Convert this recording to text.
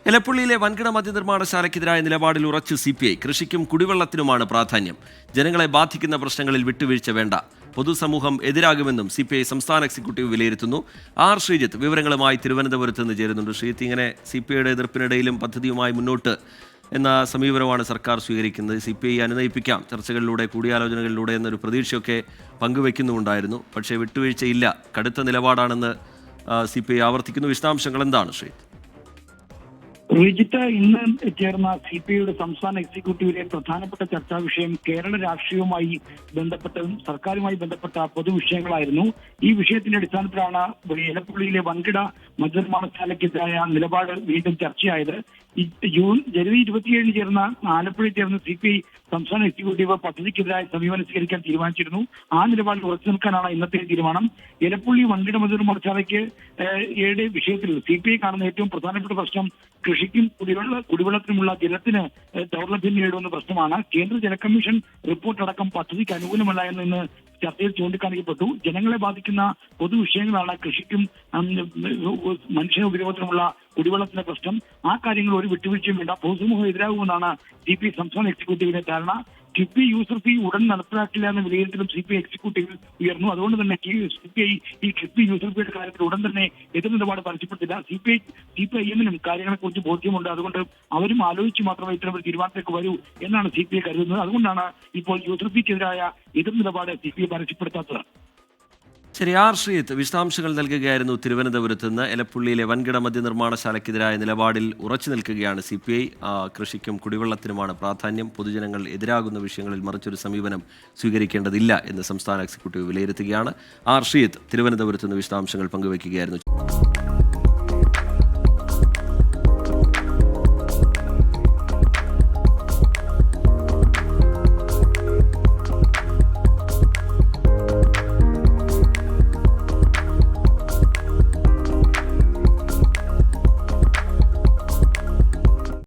എലപ്പുള്ളിയിലെ വൻകിട മദ്യനിർമ്മാണശാലയ്ക്കെതിരായ നിലപാടിൽ ഉറച്ചു CPI. കൃഷിക്കും കുടിവെള്ളത്തിനുമാണ് പ്രാധാന്യം. ജനങ്ങളെ ബാധിക്കുന്ന പ്രശ്നങ്ങളിൽ വിട്ടുവീഴ്ച വേണ്ട. പൊതുസമൂഹം എതിരാകുമെന്നും CPI സംസ്ഥാന എക്സിക്യൂട്ടീവ് വിലയിരുത്തുന്നു. ആർ ശ്രീജിത്ത് വിവരങ്ങളുമായി തിരുവനന്തപുരത്ത് നിന്ന് ചേരുന്നുണ്ട്. ശ്രീജിത്ത്, ഇങ്ങനെ CPIയുടെ എതിർപ്പിനിടയിലും പദ്ധതിയുമായി മുന്നോട്ട് എന്ന സമീപനമാണ് സർക്കാർ സ്വീകരിക്കുന്നത്. CPI അനുനയിപ്പിക്കാം ചർച്ചകളിലൂടെ, കൂടിയാലോചനകളിലൂടെ എന്നൊരു പ്രതീക്ഷയൊക്കെ പങ്കുവെക്കുന്നുണ്ടായിരുന്നു. പക്ഷേ വിട്ടുവീഴ്ചയില്ല, കടുത്ത നിലപാടാണെന്ന് CPI ആവർത്തിക്കുന്നു. വിശദാംശങ്ങൾ എന്താണ് ശ്രീജിത്ത്? റിജിത്ത്, ഇന്ന് ചേർന്ന CPIയുടെ സംസ്ഥാന എക്സിക്യൂട്ടീവിലെ പ്രധാനപ്പെട്ട ചർച്ചാ വിഷയം കേരള രാഷ്ട്രീയവുമായി ബന്ധപ്പെട്ടതും സർക്കാരുമായി ബന്ധപ്പെട്ട പൊതുവിഷയങ്ങളായിരുന്നു. ഈ വിഷയത്തിന്റെ അടിസ്ഥാനത്തിലാണ് എലപ്പുള്ളിയിലെ വൻകിട മദ്യനിർമ്മാണശാലയ്ക്കെതിരായ നിലപാട് വീണ്ടും ചർച്ചയായത്. ജനുവരി 27 ചേർന്ന ആലപ്പുഴയിൽ ചേർന്ന CPI സംസ്ഥാന എക്സിക്യൂട്ടീവ് പദ്ധതിക്കെതിരായ സമീപനം സ്വീകരിക്കാൻ തീരുമാനിച്ചിരുന്നു. ആ നിലപാടിൽ ഉറച്ചു നിൽക്കാനാണ് ഇന്നത്തെ തീരുമാനം. എലപ്പുള്ളി വൻകിട മദ്യനിർമ്മാണശാലയ്ക്ക് വിഷയത്തിൽ CPI കാണുന്ന ഏറ്റവും പ്രധാനപ്പെട്ട പ്രശ്നം കൃഷിക്കും കുടിവെള്ളത്തിനുമുള്ള ജലത്തിന് ദൗർലഭ്യം നേടുന്ന പ്രശ്നമാണ്. കേന്ദ്ര ജല കമ്മീഷൻ റിപ്പോർട്ട് അടക്കം പദ്ധതിക്ക് അനുകൂലമല്ല എന്ന് ഇന്ന് ചർച്ചയിൽ ചൂണ്ടിക്കാണിക്കപ്പെട്ടു. ജനങ്ങളെ ബാധിക്കുന്ന പൊതുവിഷയങ്ങളാണ് കൃഷിക്കും മനുഷ്യ ഉപയോഗത്തിനുമുള്ള കുടിവെള്ളത്തിന്റെ പ്രശ്നം. ആ കാര്യങ്ങൾ ഒരു വിട്ടുവീഴ്ചയും വേണ്ട. പൊതുസമൂഹം എതിരാകുമെന്നാണ് CPI സംസ്ഥാന എക്സിക്യൂട്ടീവിന്റെ ധാരണ. കിഫ്ബി യൂസർ ഫീ ഉടൻ നടപ്പിലാക്കില്ല എന്ന വിലയിരുത്തലും CPI എക്സിക്യൂട്ടീവിൽ ഉയർന്നു. അതുകൊണ്ട് തന്നെ CPI ഈ കിഫ്ബി യൂസർ ഫീയുടെ കാര്യത്തിൽ ഉടൻ തന്നെ എതിർ നിലപാട് പരസ്യപ്പെട്ടില്ല. CPIM-നും കാര്യങ്ങളെക്കുറിച്ച് ബോധ്യമുണ്ട്. അതുകൊണ്ട് അവരും ആലോചിച്ച് മാത്രമേ ഇത്തരം തീരുമാനത്തിലേക്ക് വരൂ എന്നാണ് CPI കരുതുന്നത്. അതുകൊണ്ടാണ് ഇപ്പോൾ യൂസർ ഫീക്കെതിരായ എതിർ നിലപാട് CPI പരസ്യപ്പെടുത്താത്തത്. ശരി, ആർ ശ്രീജിത്ത് വിശദാംശങ്ങൾ നൽകുകയായിരുന്നു തിരുവനന്തപുരത്ത് നിന്ന്. എലപ്പുള്ളിയിലെ വൻകിട മദ്യനിർമ്മാണശാലയ്ക്കെതിരായ നിലപാടിൽ ഉറച്ചു നിൽക്കുകയാണ് CPI. കൃഷിക്കും കുടിവെള്ളത്തിനുമാണ് പ്രാധാന്യം. പൊതുജനങ്ങൾ എതിരാകുന്ന വിഷയങ്ങളിൽ മറിച്ചൊരു സമീപനം സ്വീകരിക്കേണ്ടതില്ല എന്ന് സംസ്ഥാന എക്സിക്യൂട്ടീവ് വിലയിരുത്തുകയാണ്. ആർ ശ്രീജിത്ത് തിരുവനന്തപുരത്ത് നിന്ന് വിശദാംശങ്ങൾ പങ്കുവയ്ക്കുകയായിരുന്നു.